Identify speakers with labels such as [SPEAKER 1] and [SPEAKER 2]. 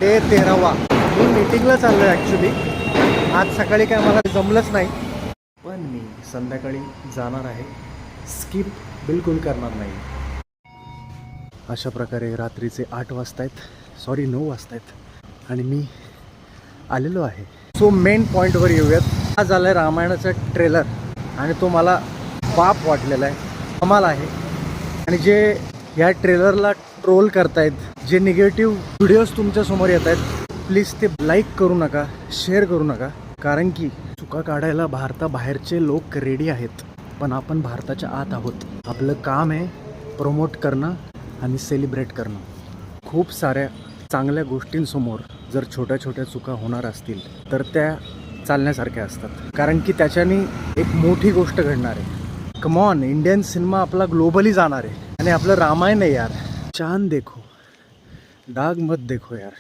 [SPEAKER 1] ते 13वा. मी मीटिंगला चाललो आहे ॲक्च्युली. आज सकाळी काय मला जमलंच नाही, पण मी संध्याकाळी जाणार आहे. स्किप बिलकुल करणार नाही. अशा प्रकारे रात्रीचे 8 वाजता आहेत, सॉरी 9 वाजता आहेत आणि मी आलेलो आहे. सो मेन पॉईंटवर येऊयात. हा झाला आहे रामायणाचा ट्रेलर आणि तो मला बाप वाटलेला आहे, कमाल आहे. आणि जे ह्या ट्रेलरला ट्रोल करतायत, जे निगेटिव्ह व्हिडिओज तुमच्यासमोर येत आहेत, प्लीज ते लाईक करू नका, शेअर करू नका. कारण की चुका काढायला भारताबाहेरचे लोक रेडी आहेत, पण आपण भारताच्या आत आहोत. आपलं काम आहे प्रमोट करणं आणि सेलिब्रेट करणं. खूप साऱ्या चांगल्या गोष्टींसमोर जर छोट्या छोट्या चुका होणार असतील तर त्या चालण्यासारख्या असतात. कारण की त्याच्याने एक मोठी गोष्ट घडणार आहे. कम ऑन, इंडियन सिनेमा आपला ग्लोबली जाणार आहे. आणि आपलं रामायण आहे यार. चांद देखो, डाग मत देखो यार.